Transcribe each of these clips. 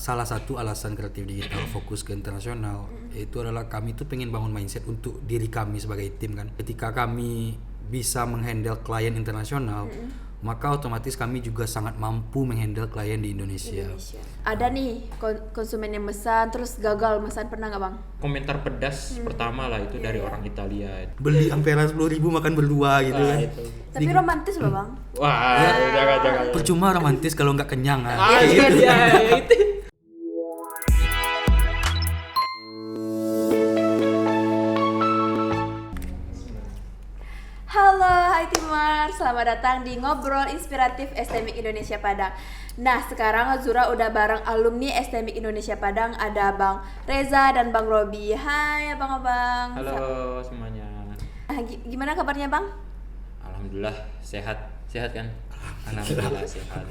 salah satu alasan kreatif digital fokus ke internasional itu adalah kami tuh pengen bangun mindset untuk diri kami sebagai tim kan. Ketika kami bisa menghandle klien internasional, maka otomatis kami juga sangat mampu menghandle klien di Indonesia. Ada nih konsumen yang mesan terus gagal mesan, pernah nggak bang? Komentar pedas pertama lah itu dari orang Italia. Beli ampera 10.000 makan berdua gitu kan. Itu. Tapi romantis loh bang. Wah, jangan. Percuma romantis kalau nggak kenyang kan. Itu. Halo, hai Timar, selamat datang di Ngobrol Inspiratif STMIK Indonesia Padang. Nah, sekarang Zura udah bareng alumni STMIK Indonesia Padang, ada Bang Reza dan Bang Robi. Hai abang-abang. Halo semuanya. Gimana kabarnya bang? Alhamdulillah sehat kan? Alhamdulillah sehat.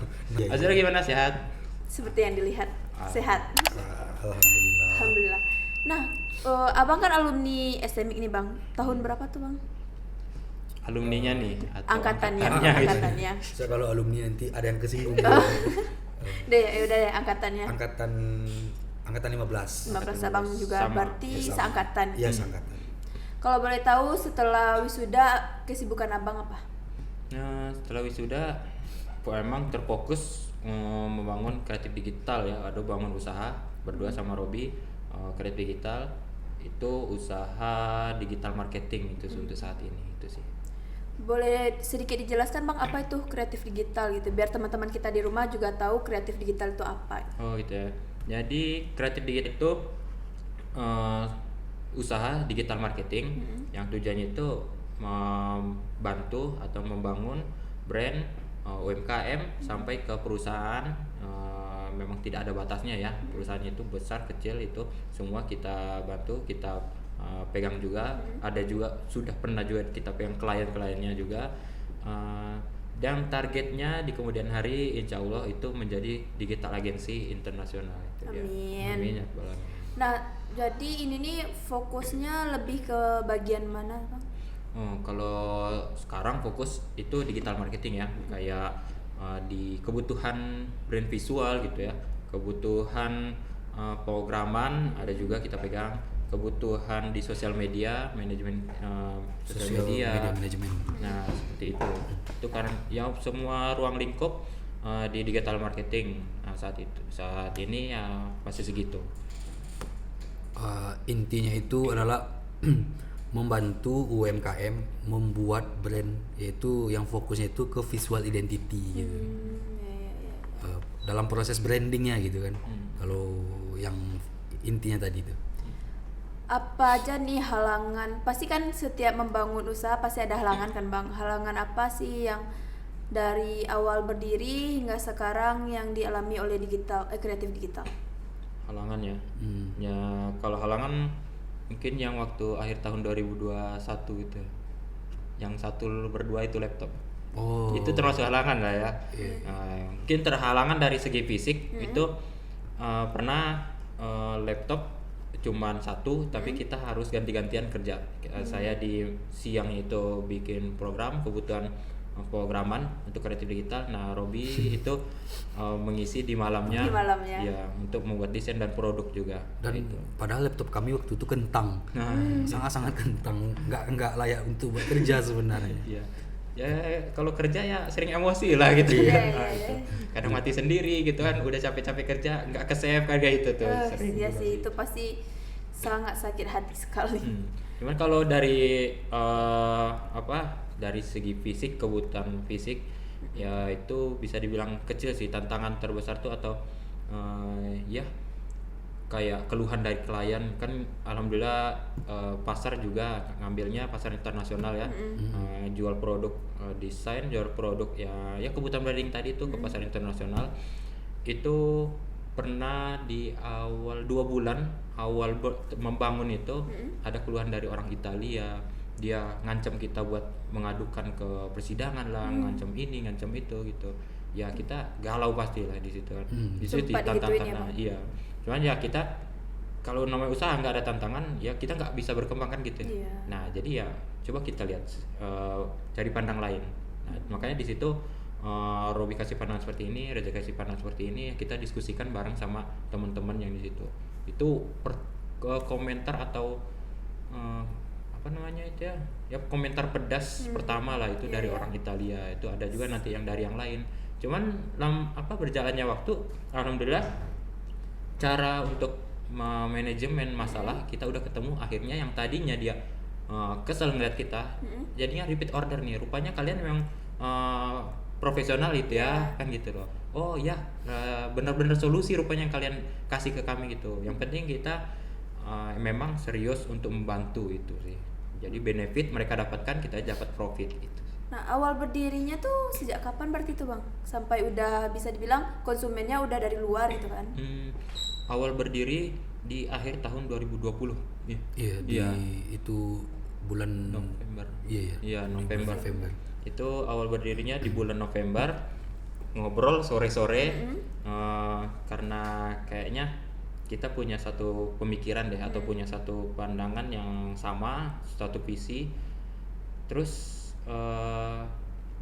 Azura gimana, sehat? Seperti yang dilihat, sehat. Alhamdulillah. Alhamdulillah. Nah, abang kan alumni STMIK ini bang. Tahun berapa tuh bang? Alumninya nih atau Angkatannya. So, kalau alumni nanti ada yang kesinggung. Udah deh angkatannya. Angkatan 15. 15 abang juga Sama. berarti seangkatan. Iya, seangkatan. Kalau boleh tahu setelah wisuda kesibukan abang apa? Nah, setelah wisuda emang terfokus membangun kreatif digital ya. Ada bangun usaha berdua sama Robi. Kreatif digital itu usaha digital marketing itu untuk saat ini itu sih. Boleh sedikit dijelaskan bang apa itu kreatif digital gitu, biar teman-teman kita di rumah juga tahu kreatif digital itu apa. Oh gitu ya. Jadi kreatif digital itu usaha digital marketing yang tujuannya itu membantu atau membangun brand UMKM sampai ke perusahaan. Memang tidak ada batasnya ya, perusahaannya itu besar kecil itu semua kita bantu, kita pegang juga. Ada juga sudah pernah juga kita pegang klien-kliennya juga, dan targetnya di kemudian hari insya Allah itu menjadi digital agency internasional itu. Amin. Amin ya Rabbal Alamin. Nah jadi ini nih fokusnya lebih ke bagian mana bang? Kalau sekarang fokus itu digital marketing ya, kayak di kebutuhan brand visual gitu ya, kebutuhan programan ada juga kita pegang, kebutuhan di sosial media, manajemen sosial media manajemen. Nah seperti itu karena ya semua ruang lingkup di digital marketing. Nah, saat ini ya masih segitu. Intinya itu adalah membantu UMKM membuat brand, yaitu yang fokusnya itu ke visual identity gitu. Dalam proses brandingnya gitu kan. Kalau yang intinya tadi itu. Apa aja nih halangan? Pasti kan setiap membangun usaha pasti ada halangan kan bang. Halangan apa sih yang dari awal berdiri hingga sekarang yang dialami oleh kreatif digital? Halangan ya. Ya kalau halangan mungkin yang waktu akhir tahun 2021 itu. Yang satu berdua itu laptop. Itu termasuk halangan lah ya. Mungkin terhalangan dari segi fisik itu pernah laptop cuman satu tapi kita harus ganti-gantian kerja. Saya di siang itu bikin program kebutuhan programan untuk kreatif digital. Nah, Robi itu mengisi di malamnya. Ya, untuk membuat desain dan produk juga. Dan itu. padahal laptop kami waktu itu kentang. Sangat-sangat kentang, nggak layak untuk bekerja sebenarnya. Iya. Ya kalau kerja ya sering emosi lah gitu ya. Kadang mati sendiri gitu kan, udah capek-capek kerja nggak ke-save kayak gitu tuh. Iya sih, itu pasti sangat sakit hati sekali. Cuman kalau dari dari segi fisik, kebutuhan fisik ya itu bisa dibilang kecil sih. Tantangan terbesar tuh atau ya kayak keluhan dari klien kan, alhamdulillah pasar juga ngambilnya pasar internasional ya. Jual produk desain, jual produk ya kebutuhan branding tadi itu ke pasar internasional. Itu pernah di awal 2 bulan awal membangun itu ada keluhan dari orang Italia. Dia ngancam kita buat mengadukan ke persidangan lah, ngancam ini ngancam itu gitu ya. Kita galau pasti lah di situ kan. Di situ tantangan iya. Cuman ya kita kalau namanya usaha nggak ada tantangan ya kita nggak bisa berkembang kan gitu. Nah jadi ya coba kita lihat cari pandang lain. Nah, makanya di situ Robi kasih pandangan seperti ini, Reza kasih pandangan seperti ini, kita diskusikan bareng sama teman-teman yang di situ. Itu komentar atau apa namanya itu ya komentar pedas pertama lah itu dari orang Italia. Itu ada juga nanti yang dari yang lain. Cuman berjalannya waktu, alhamdulillah cara untuk manajemen masalah kita udah ketemu. Akhirnya yang tadinya dia kesel ngeliat kita, jadinya repeat order nih. Rupanya kalian memang profesional itu ya, kan gitu loh. Oh ya, benar-benar solusi rupanya yang kalian kasih ke kami gitu. Yang penting kita memang serius untuk membantu itu sih. Jadi benefit mereka dapatkan, kita dapat profit gitu. Nah, awal berdirinya tuh sejak kapan berarti tuh Bang? Sampai udah bisa dibilang konsumennya udah dari luar gitu kan? Awal berdiri di akhir tahun 2020. Iya, itu bulan November. Iya, November. Itu awal berdirinya di bulan November, ngobrol sore-sore karena kayaknya kita punya satu pemikiran deh atau punya satu pandangan yang sama, satu visi. Terus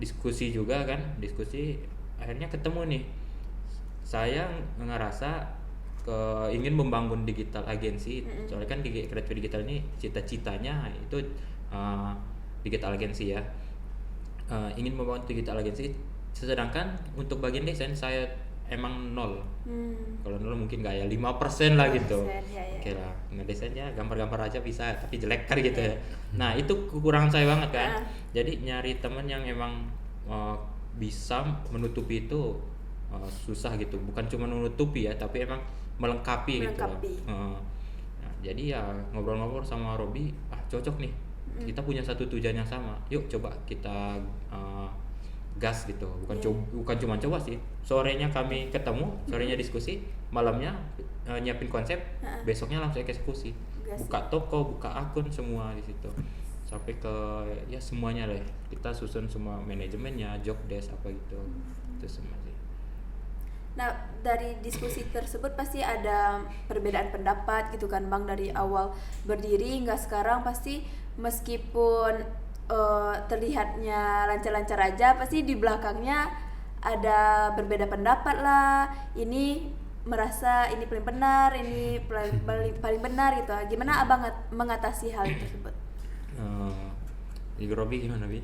diskusi juga kan, akhirnya ketemu nih. Saya ngerasa ingin membangun digital agency, soalnya kan kreatif digital ini cita-citanya itu digital agency ya. Ingin membangun digital agency, sedangkan untuk bagian desain saya emang nol. Kalau nol mungkin nggak ya 5% lah gitu. Oke lah, ngedesainnya gambar-gambar aja bisa, tapi jelek kan gitu ya. Nah itu kekurangan saya banget kan. Jadi nyari teman yang emang bisa menutupi itu susah gitu. Bukan cuma menutupi ya, tapi emang melengkapi. Gitu loh. Nah, jadi ya ngobrol-ngobrol sama Robi, cocok nih. Kita punya satu tujuan yang sama. Yuk coba kita gas gitu. Bukan cuma coba sih. Sorenya kami ketemu, sorenya diskusi, malamnya nyiapin konsep, besoknya langsung eksekusi. Buka toko, buka akun semua di situ. Sampai ke ya semuanya lah. Kita susun semua manajemennya, job desk apa gitu. Itu semua sih. Nah, dari diskusi tersebut pasti ada perbedaan pendapat gitu kan Bang, dari awal berdiri hingga sekarang. Pasti meskipun terlihatnya lancar-lancar aja, pasti di belakangnya ada berbeda pendapat lah. Ini merasa ini paling benar, ini paling benar gitu. Gimana Abang mengatasi hal tersebut? Robi gimana Bi?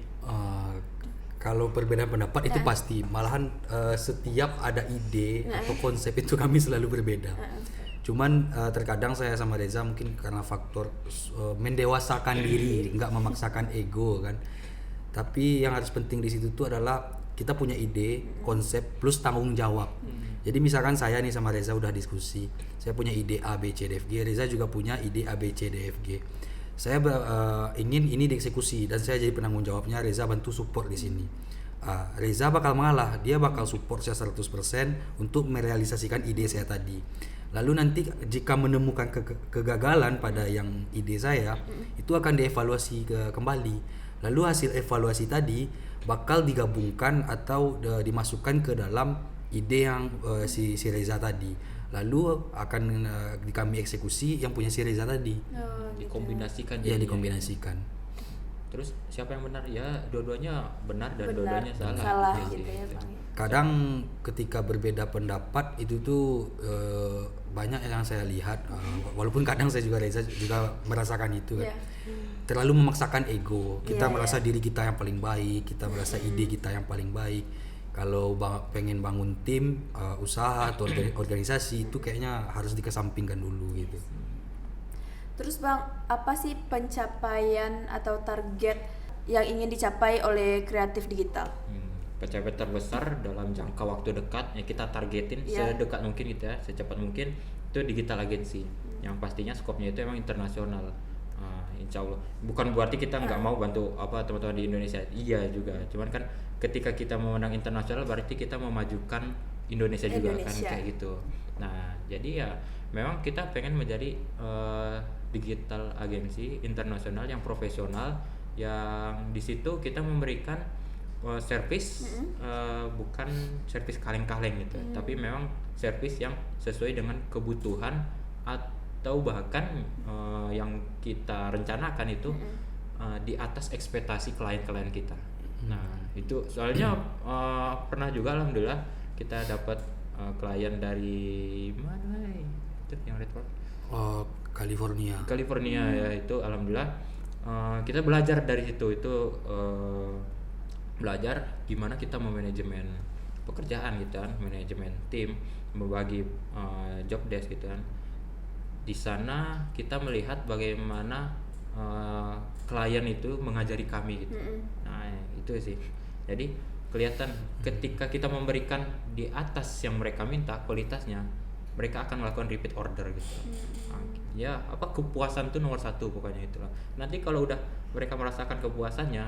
Kalau perbedaan pendapat itu pasti, malahan setiap ada ide atau konsep itu kami selalu berbeda. Cuman terkadang saya sama Reza mungkin karena faktor mendewasakan diri, nggak memaksakan ego kan. Tapi yang harus penting di situ tuh adalah kita punya ide, konsep plus tanggung jawab. Jadi misalkan saya nih sama Reza udah diskusi, saya punya ide A, B, C, D, F, G, Reza juga punya ide A, B, C, D, F, G. Saya ingin ini dieksekusi dan saya jadi penanggung jawabnya, Reza bantu support di sini. Reza bakal mengalah, dia bakal support saya 100% untuk merealisasikan ide saya tadi. Lalu nanti jika menemukan kegagalan pada yang ide saya, itu akan dievaluasi kembali. Lalu hasil evaluasi tadi bakal digabungkan atau dimasukkan ke dalam ide yang si Reza tadi. Lalu akan kami eksekusi yang punya si Reza tadi. Dikombinasikan. Ya, dikombinasikan. Terus siapa yang benar? Ya dua-duanya benar dan dua-duanya salah. Salah gitu ya Bang. Kadang ketika berbeda pendapat itu tuh banyak yang saya lihat, walaupun kadang saya juga Reza juga merasakan itu kan. Terlalu memaksakan ego. Kita merasa diri kita yang paling baik, kita merasa ide kita yang paling baik. Kalau pengen bangun tim, usaha atau organisasi itu kayaknya harus dikesampingkan dulu gitu. Terus Bang, apa sih pencapaian atau target yang ingin dicapai oleh kreatif digital? Pencapaian terbesar dalam jangka waktu dekat ya kita targetin sedekat mungkin gitu ya, secepat mungkin itu digital agency. Yang pastinya skopnya itu emang internasional. Insya Allah. Bukan berarti kita nggak mau bantu teman-teman di Indonesia. Iya juga. Cuman kan ketika kita memandang internasional berarti kita memajukan Indonesia juga kan kayak gitu. Nah jadi ya memang kita pengen menjadi digital agency internasional yang profesional, yang di situ kita memberikan service bukan service kaleng-kaleng gitu, tapi memang service yang sesuai dengan kebutuhan atau bahkan yang kita rencanakan itu di atas ekspektasi klien-klien kita. Nah Itu soalnya pernah juga alhamdulillah kita dapat klien dari mana itu yang Red Rock? California. California ya, itu alhamdulillah kita belajar dari situ. Itu belajar gimana kita memanajemen pekerjaan gitu kan, manajemen tim, membagi job desk gitu kan. Di sana kita melihat bagaimana klien itu mengajari kami gitu. Nah itu sih, jadi kelihatan ketika kita memberikan di atas yang mereka minta kualitasnya, mereka akan melakukan repeat order gitu. Nah, ya apa, kepuasan itu nomor satu pokoknya itulah. Nanti kalau udah mereka merasakan kepuasannya,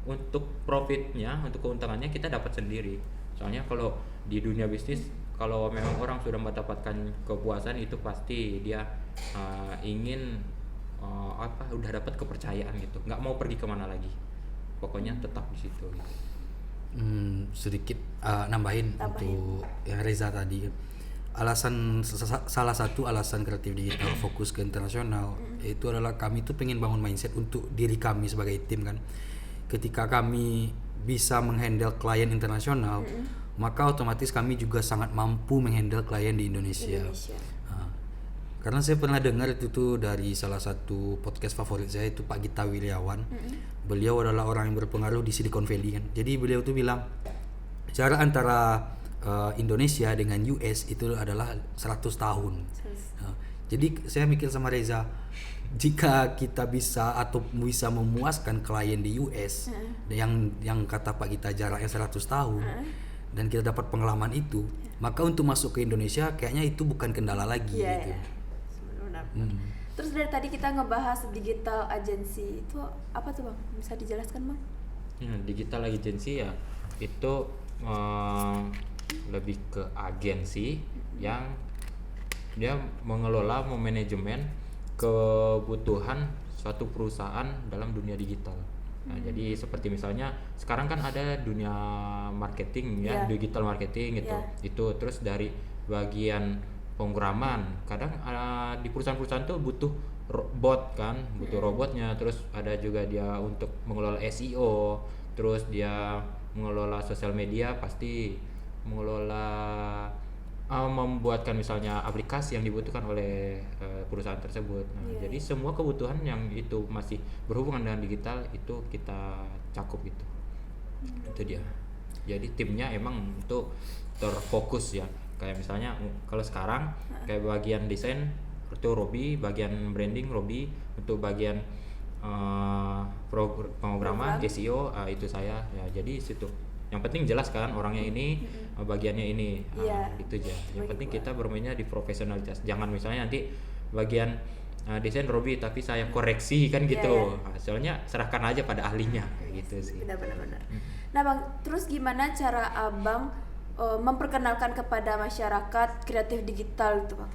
untuk profitnya, untuk keuntungannya kita dapat sendiri. Soalnya kalau di dunia bisnis, kalau memang orang sudah mendapatkan kepuasan itu pasti dia ingin udah dapat kepercayaan gitu, nggak mau pergi kemana lagi, pokoknya tetap di situ gitu. Sedikit nambahin untuk yang Reza tadi. Salah satu alasan Kreatif Digital fokus ke internasional itu adalah kami tuh pengen bangun mindset untuk diri kami sebagai tim kan. Ketika kami bisa menghandle klien internasional, maka otomatis kami juga sangat mampu menghandle klien di Indonesia. Karena saya pernah dengar itu tuh dari salah satu podcast favorit saya, itu Pak Gita Wirjawan. Beliau adalah orang yang berpengaruh di Silicon Valley kan. Jadi beliau tuh bilang jarak antara Indonesia dengan US itu adalah 100 tahun. Jadi saya mikir sama Reza, jika kita bisa memuaskan klien di US yang kata Pak Gita jaraknya 100 tahun dan kita dapat pengalaman itu, maka untuk masuk ke Indonesia kayaknya itu bukan kendala lagi gitu. Terus dari tadi kita ngebahas digital agency, itu apa tuh Bang? Bisa dijelaskan Bang? Digital agency ya itu lebih ke agensi yang dia mengelola, memanajemen kebutuhan suatu perusahaan dalam dunia digital. Nah, jadi seperti misalnya sekarang kan ada dunia marketing ya, digital marketing gitu. Itu terus dari bagian pemrograman, kadang di perusahaan-perusahaan tuh butuh bot kan, butuh robotnya. Terus ada juga dia untuk mengelola SEO, terus dia mengelola sosial media, pasti mengelola membuatkan misalnya aplikasi yang dibutuhkan oleh perusahaan tersebut. Nah, jadi semua kebutuhan yang itu masih berhubungan dengan digital itu kita cakup gitu. Itu dia. Jadi timnya emang itu terfokus ya. Kayak misalnya kalau sekarang kayak bagian desain itu Robi, bagian branding Robi, untuk bagian pemrograman SEO itu saya ya. Jadi situ yang penting jelas kan orangnya ini, bagiannya ini, itu aja. Yang penting kita bermainnya di profesionalitas. Jangan misalnya nanti bagian desain Robi tapi saya koreksi kan gitu. Soalnya serahkan aja pada ahlinya kayak gitu sih. Benar. Nah Bang, terus gimana cara Abang memperkenalkan kepada masyarakat kreatif digital itu Bang?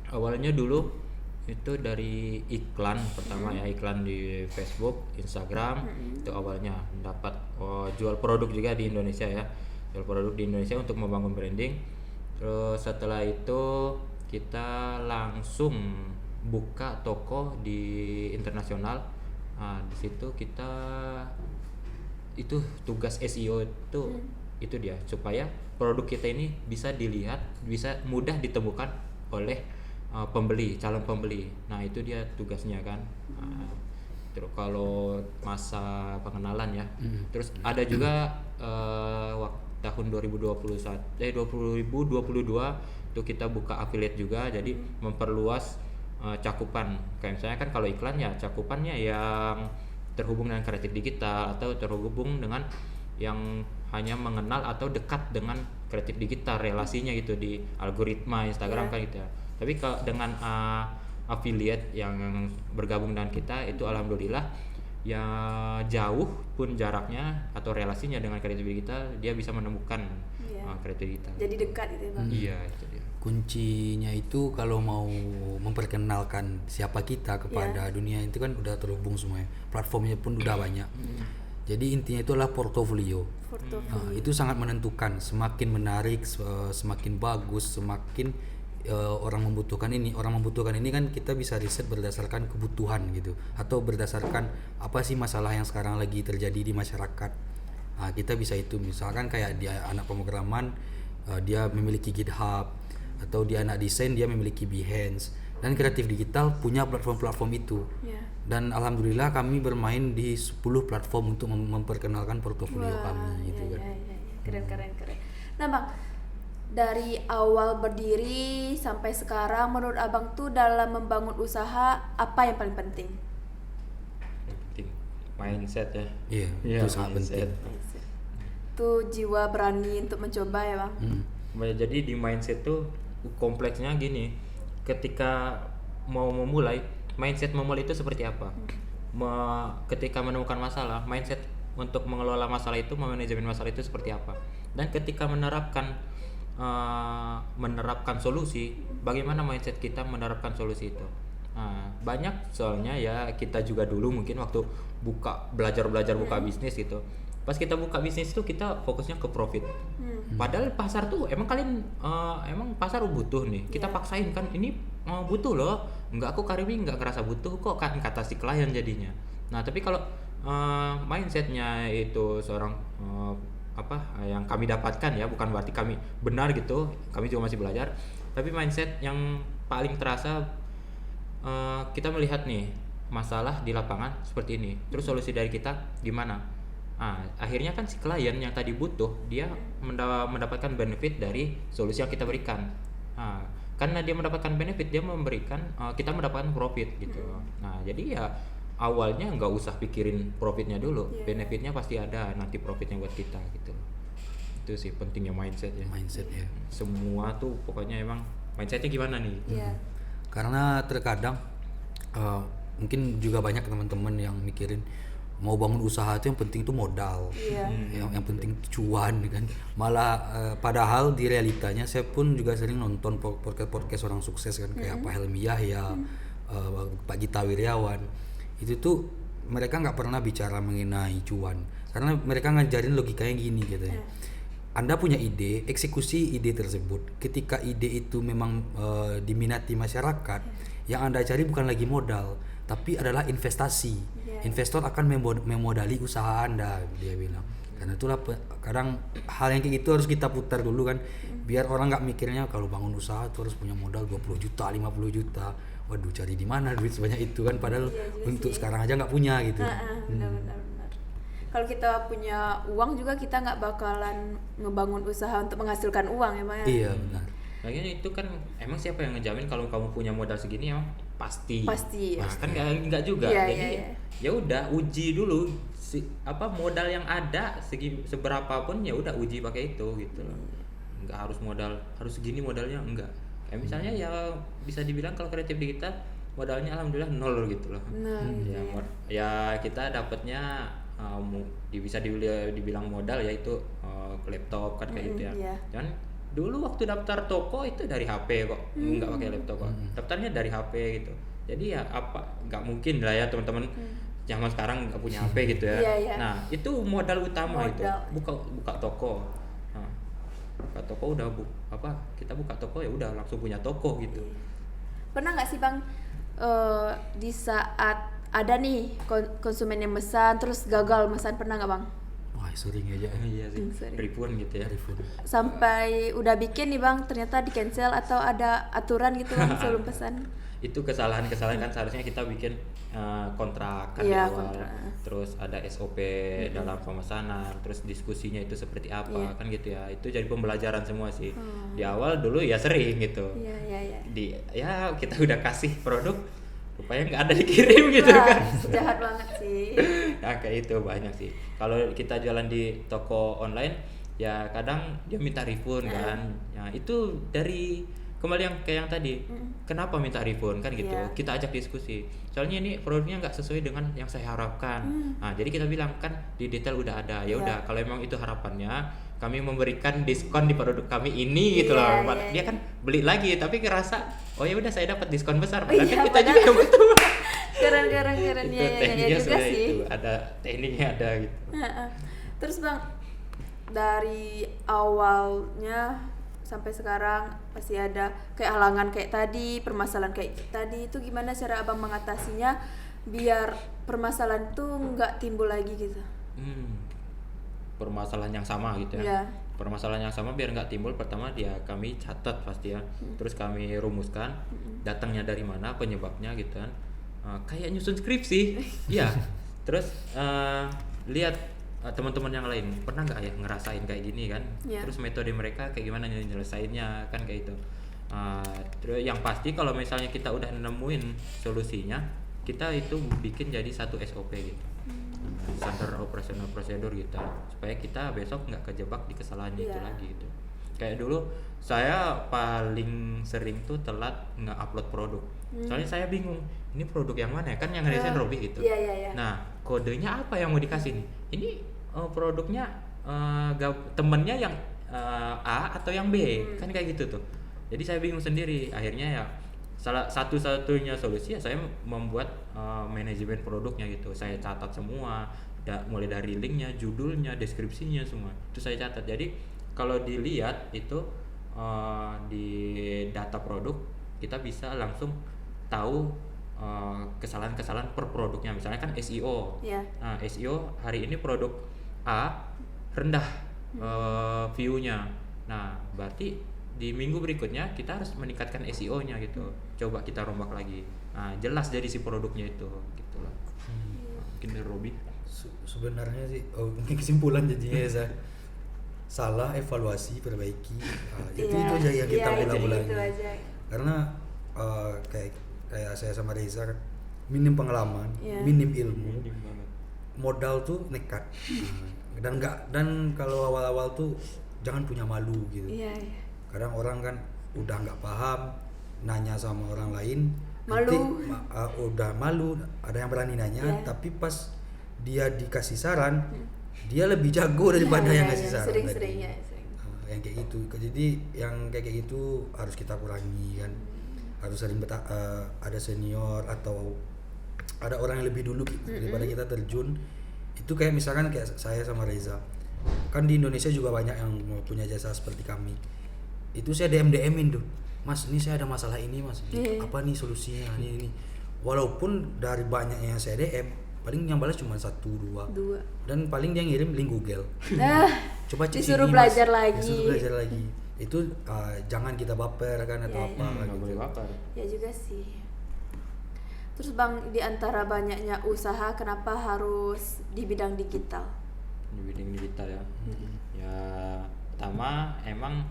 Awalnya dulu itu dari iklan pertama ya, iklan di Facebook, Instagram. Itu awalnya dapat jual produk juga di Indonesia ya, jual produk di Indonesia untuk membangun branding. Terus setelah itu kita langsung buka toko di internasional. Nah, di situ kita itu tugas SEO itu dia, supaya produk kita ini bisa dilihat, bisa mudah ditemukan oleh calon pembeli. Nah itu dia tugasnya kan. Terus kalau masa pengenalan ya, terus ada juga tahun 2022 itu kita buka affiliate juga, jadi memperluas cakupan. Kayak misalnya kan kalau iklan ya cakupannya yang terhubung dengan kreatif digital atau terhubung dengan yang hanya mengenal atau dekat dengan kreatif digital, relasinya gitu di algoritma Instagram kan gitu ya. Tapi kalau dengan affiliate yang bergabung dengan kita itu alhamdulillah ya, jauh pun jaraknya atau relasinya dengan kreatif digital, dia bisa menemukan kreatif digital. Jadi dekat itu Bang. Iya, itu dia. Kuncinya itu kalau mau memperkenalkan siapa kita kepada dunia itu kan udah terhubung semuanya. Platformnya pun udah banyak. Jadi intinya itu adalah portofolio. Itu sangat menentukan. Semakin menarik, semakin bagus, semakin orang membutuhkan ini. Orang membutuhkan ini kan kita bisa riset berdasarkan kebutuhan gitu, atau berdasarkan apa sih masalah yang sekarang lagi terjadi di masyarakat. Nah, kita bisa itu misalkan kayak dia anak pemrograman, dia memiliki GitHub, atau dia anak desain dia memiliki Behance, dan kreatif digital punya platform-platform itu. Ya. Dan alhamdulillah kami bermain di 10 platform untuk memperkenalkan portofolio kami gitu kan. Keren. Nah bang, dari awal berdiri sampai sekarang menurut abang tuh dalam membangun usaha apa yang paling penting? Yang penting mindset ya. Iya, Iya, itu sangat mindset. penting. Tuh jiwa berani untuk mencoba ya bang. Jadi di mindset tuh kompleksnya gini, ketika mau memulai, mindset memulai itu seperti apa? Ketika menemukan masalah, mindset untuk mengelola masalah itu, memanajemen masalah itu seperti apa? Dan ketika menerapkan solusi, bagaimana mindset kita menerapkan solusi itu? Banyak soalnya ya, kita juga dulu mungkin waktu belajar buka bisnis gitu, pas kita buka bisnis itu kita fokusnya ke profit. Padahal pasar tuh emang emang pasar butuh nih, kita paksain kan ini butuh loh, aku Karimi nggak ngerasa butuh kok, kan kata si klien jadinya. Nah tapi kalau mindsetnya itu seorang yang kami dapatkan ya, bukan berarti kami benar gitu, kami juga masih belajar, tapi mindset yang paling terasa, kita melihat nih masalah di lapangan seperti ini, terus solusi dari kita gimana. Akhirnya kan si klien yang tadi butuh, dia mendapatkan benefit dari solusi yang kita berikan. Karena dia mendapatkan benefit, dia memberikan, kita mendapatkan profit gitu. Nah jadi ya awalnya nggak usah pikirin profitnya dulu, benefitnya pasti ada nanti profitnya buat kita gitu. Itu sih pentingnya mindset ya. Mindset ya. Semua tuh pokoknya emang mindsetnya gimana nih. Karena terkadang mungkin juga banyak teman-teman yang mikirin mau bangun usaha itu yang penting tuh modal, yang penting cuan kan. Malah padahal di realitanya saya pun juga sering nonton podcast orang sukses kan, kayak Pak Helmi Yahya, Pak Gita Wirjawan. Itu tuh mereka nggak pernah bicara mengenai cuan, karena mereka ngajarin logikanya gini gitu ya. Anda punya ide, eksekusi ide tersebut. Ketika ide itu memang diminati masyarakat, yang Anda cari bukan lagi modal, tapi adalah investasi. Investor akan memodali usaha Anda, dia bilang. Karena itulah kadang hal yang kayak gitu harus kita putar dulu kan, biar orang nggak mikirnya kalau bangun usaha itu harus punya modal 20 juta, 50 juta. Waduh, cari di mana duit sebanyak itu kan, padahal untuk sekarang aja nggak punya gitu. Benar. Kalau kita punya uang juga kita nggak bakalan ngebangun usaha untuk menghasilkan uang ya Bang ya? Iya benar. Lagian itu kan emang siapa yang ngejamin kalau kamu punya modal segini emang pasti. Ya. Nah, kan enggak juga. Jadi ya udah uji dulu modal yang ada seberapa pun, ya udah uji pakai itu gitu loh. Enggak harus modal harus segini modalnya, enggak. Kayak misalnya ya bisa dibilang kalau kreatif digital modalnya alhamdulillah 0 gitu loh. Ya kita dapatnya bisa dibilang modal yaitu laptop kan kayak gitu ya. Dan dulu waktu daftar toko itu dari HP kok, nggak pakai laptop kok. Daftarnya dari HP gitu. Jadi ya nggak mungkin lah ya teman-teman zaman sekarang nggak punya HP gitu ya. Nah itu modal utama itu buka toko. Nah, buka toko udah kita buka toko ya udah langsung punya toko gitu. Pernah nggak sih Bang di saat ada nih konsumen yang mesan terus gagal mesan, pernah nggak Bang? Wah sering aja. Iya sih, ribuan gitu ya. Sampai udah bikin nih Bang, ternyata di cancel atau ada aturan gitu Bang sebelum pesan? Itu kesalahan kan seharusnya kita bikin kontrak kan di awal. Terus ada SOP dalam pemesanan, terus diskusinya itu seperti apa kan gitu ya. Itu jadi pembelajaran semua sih. Di awal dulu ya sering gitu. Iya. Kita udah kasih produk, rupanya nggak ada dikirim gitu. Kan jahat banget sih. Nah kayak itu banyak sih. Kalau kita jualan di toko online ya kadang dia minta refund kan. Nah itu dari kembali kayak yang tadi, kenapa minta refund kan gitu. Kita ajak diskusi, soalnya ini produknya nggak sesuai dengan yang saya harapkan. Nah jadi kita bilang kan di detail udah ada, ya udah kalau emang itu harapannya, kami memberikan diskon di produk kami ini gitu loh. Dia kan beli lagi tapi ngerasa oh ya udah saya dapat diskon besar, padahal kan kita juga yang betul. keren itu tekniknya juga sih. Itu ada tekniknya ada gitu. Terus Bang, dari awalnya sampai sekarang pasti ada kayak halangan kayak tadi, permasalahan kayak tadi, itu gimana cara Abang mengatasinya biar permasalahan tuh nggak timbul lagi gitu? permasalahan yang sama gitu ya. Iya. Permasalahan yang sama biar nggak timbul, pertama kami catat pasti ya, terus kami rumuskan datangnya dari mana, penyebabnya gitu kan. Kayak nyusun skripsi. Iya. Terus lihat teman-teman yang lain pernah nggak ya ngerasain kayak gini kan. Iya. Terus metode mereka kayak gimana nyelesainnya kan kayak gitu. Terus yang pasti kalau misalnya kita udah nemuin solusinya, kita itu bikin jadi satu SOP gitu, standar operational procedure gitu, supaya kita besok nggak kejebak di kesalahan itu Iya. lagi gitu. Kayak dulu saya paling sering tuh telat nge-upload produk, soalnya saya bingung ini produk yang mana ya, kan yang ngedesain Robi gitu. Iya, iya, iya. Nah kodenya apa yang mau dikasih nih, ini produknya temennya yang A atau yang B, kan kayak gitu tuh. Jadi saya bingung sendiri. Akhirnya ya salah satu-satunya solusi ya saya membuat manajemen produknya gitu. Saya catat semua, mulai dari linknya, judulnya, deskripsinya, semua itu saya catat. Jadi kalau dilihat itu di data produk, kita bisa langsung tahu kesalahan-kesalahan per produknya. Misalnya kan SEO. Iya. Nah, SEO hari ini produk A rendah view-nya. Nah, berarti di minggu berikutnya kita harus meningkatkan SEO-nya gitu. Coba kita rombak lagi. Nah, jelas dari si produknya itu gitu lah. Mungkin dari Robi. Sebenarnya sih mungkin kesimpulan jadinya ya salah, evaluasi, perbaiki. Itu aja yang kita Iya, ulang-ulangi. itu aja. Karena kayak saya sama Reza kan minim pengalaman, Iya. minim ilmu, modal tuh nekat. Dan kalau awal-awal tuh jangan punya malu gitu. Iya, iya. Kadang orang kan udah nggak paham, nanya sama orang lain, Malu. nanti udah malu, ada yang berani nanya, Iya. tapi pas dia dikasih saran, dia lebih jago daripada Iya, yang iya, ngasih iya. saran. Sering-sering tadi. ya, sering. Yang kayak gitu. Jadi yang kayak gitu harus kita kurangi kan. Harus sering ada senior atau ada orang yang lebih dulu daripada kita terjun. Itu kayak misalkan kayak saya sama Reza. Kan di Indonesia juga banyak yang punya jasa seperti kami. Itu saya DM-in tuh, Mas ini saya ada masalah ini Mas, apa nih solusinya ini. Walaupun dari banyaknya yang saya DM, paling yang balas cuma 1-2, dan paling dia ngirim link Google. Coba cek disuruh sini, belajar Mas. lagi. Disuruh belajar lagi. Itu jangan kita baper kan atau Iya, apa Nggak gitu. boleh baper. Ya juga sih. Terus Bang, di antara banyaknya usaha, kenapa harus di bidang digital? Di bidang digital ya. Ya pertama emang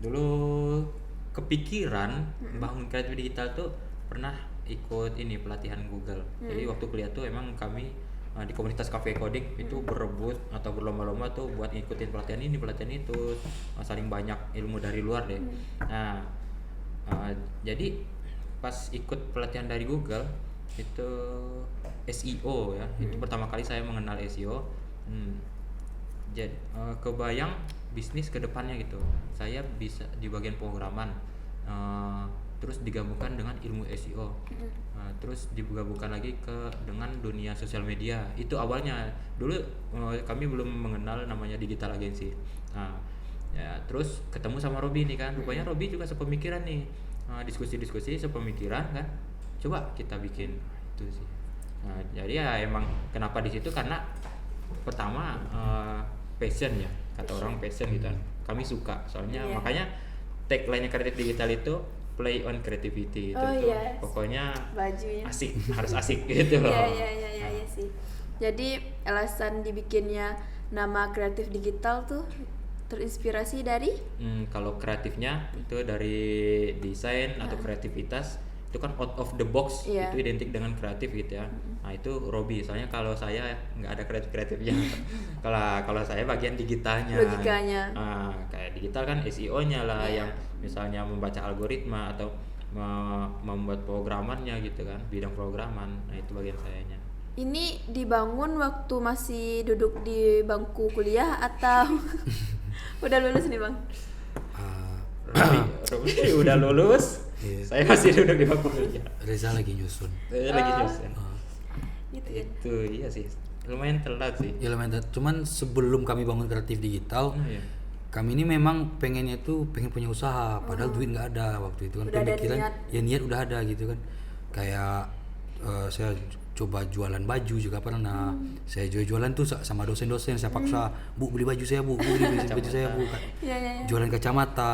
dulu kepikiran bangun kreatif digital tuh pernah ikut ini pelatihan Google. Jadi waktu kuliah tuh emang kami di komunitas cafe coding itu berebut atau berlomba-lomba tuh buat ngikutin pelatihan ini pelatihan itu, saling banyak ilmu dari luar deh. Nah jadi pas ikut pelatihan dari Google itu SEO ya, itu pertama kali saya mengenal SEO. Jadi kebayang bisnis kedepannya gitu, saya bisa di bagian pemrograman, terus digabungkan dengan ilmu SEO, terus digabungkan lagi dengan dunia sosial media. Itu awalnya dulu kami belum mengenal namanya digital agency. Nah ya terus ketemu sama Robi nih kan, rupanya Robi juga sepemikiran nih, diskusi-diskusi sepemikiran kan, coba kita bikin itu sih. Nah jadi ya emang kenapa di situ, karena pertama passion ya, kata orang passion gitu kan, kami suka soalnya. Makanya tagline-nya kreatif digital itu play on creativity. Itu pokoknya bajunya asik, harus asik gitu loh. Iya sih. Jadi alasan dibikinnya nama kreatif digital tuh terinspirasi dari kalau kreatifnya itu dari desain atau kreativitas, itu kan out of the box, itu identik dengan kreatif gitu ya. Nah itu Robi, soalnya kalau saya nggak ada kreatifnya. kalau saya bagian digitalnya, logikanya. Kayak digital kan SEO-nya lah, yang misalnya membaca algoritma atau membuat programannya gitu kan, bidang programan. Nah itu bagian sayanya. Ini dibangun waktu masih duduk di bangku kuliah atau udah lulus nih Bang? Robi udah lulus. Saya masih duduk di bangku kuliah. Reza lagi nyusun. Lagi nyusun. Gitu kan? Itu iya sih, lumayan telat sih. Ya lumayan telat. Cuman sebelum kami bangun kreatif digital, kami ini memang pengennya tuh pengen punya usaha, padahal duit nggak ada waktu itu kan. Udah ada Pemikiran niat. ya niat udah ada gitu kan. Kayak saya coba jualan baju juga pernah. Saya jualan tuh sama dosen-dosen, saya paksa, Bu beli baju saya, Bu beli baju saya, Bu. Iya, iya. Jualan kacamata,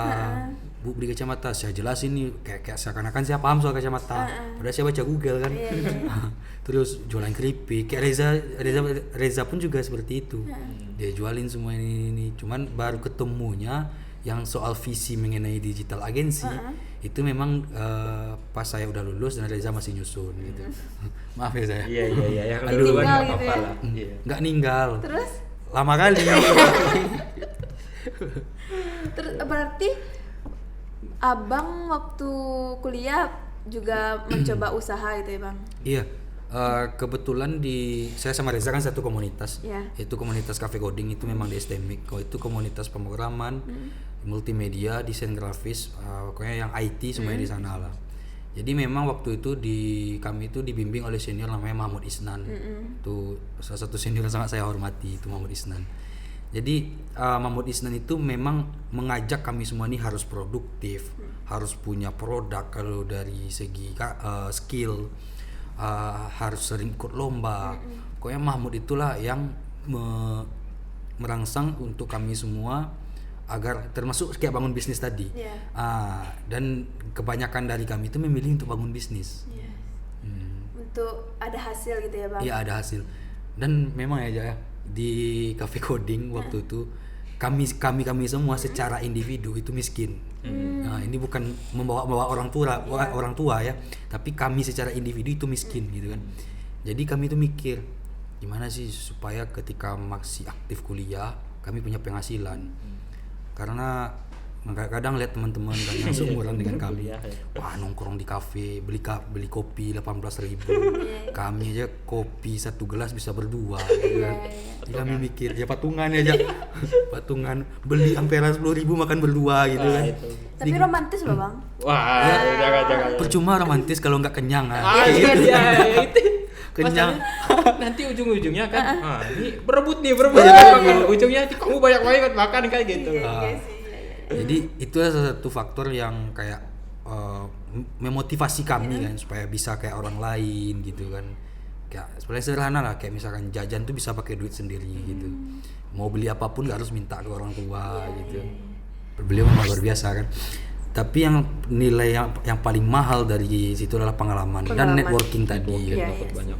Bu beli kacamata, saya jelasin nih kayak seakan-akan saya paham soal kacamata. Padahal saya baca Google kan. Iya, iya. Terus jualan keripik, kayak Reza pun juga seperti itu. Dia jualin semua ini. Cuman baru ketemunya yang soal visi mengenai digital agency itu memang pas saya udah lulus dan Reza masih nyusun gitu. Maaf ya saya. Iya yang Aduh, duluan nggak gitu apa-apa ya. lah. Iya. Nggak ninggal. Terus Lama kali. terus berarti abang waktu kuliah juga mencoba usaha gitu ya bang? Iya. Kebetulan saya sama Reza kan satu komunitas, Iya. yaitu komunitas Cafe Coding. Itu memang di STMIC. Itu komunitas pemrograman, multimedia, desain grafis, pokoknya yang IT semuanya di sana lah. Jadi memang waktu itu kami itu dibimbing oleh senior namanya Mahmud Isnan. Itu salah satu senior yang sangat saya hormati, itu Mahmud Isnan. Jadi Mahmud Isnan itu memang mengajak kami semua ini harus produktif, harus punya produk kalau dari segi skill. Harus sering ikut lomba. Pokoknya Mahmud itulah yang merangsang untuk kami semua agar termasuk kayak bangun bisnis tadi. Dan kebanyakan dari kami itu memilih untuk bangun bisnis. Untuk ada hasil gitu ya bang? Iya, ada hasil. Dan memang ya di Cafe Coding waktu itu kami semua secara individu itu miskin. Nah, ini bukan membawa orang tua ya, tapi kami secara individu itu miskin gitu kan. Jadi kami itu mikir gimana sih supaya ketika masih aktif kuliah kami punya penghasilan. Karena kadang lihat teman-teman kan yang seumuran dengan kami, wah nongkrong di kafe, beli kopi 18.000. Kami aja kopi 1 gelas bisa berdua gitu kan. Jadi kami mikir ya patungan aja. Patungan beli ampera 10.000 makan berdua gitu kan. Tapi romantis loh bang? Wah, jangan. Percuma romantis kalau nggak kenyang kan. Itu. Kenyang. Nanti ujung-ujungnya kan, ini berebut. Ujungnya kamu banyak banget makan kan gitu. Iya sih. Jadi itu salah satu faktor yang kayak memotivasi kami kan supaya bisa kayak orang lain gitu kan. Kayak sebenarnya sederhana lah, kayak misalkan jajan tuh bisa pakai duit sendiri gitu. Mau beli apapun gak harus minta ke orang tua gitu. Beliau memang luar biasa kan. Tapi yang nilai yang paling mahal dari situ adalah pengalaman dan networking tadi. Dapat banyak.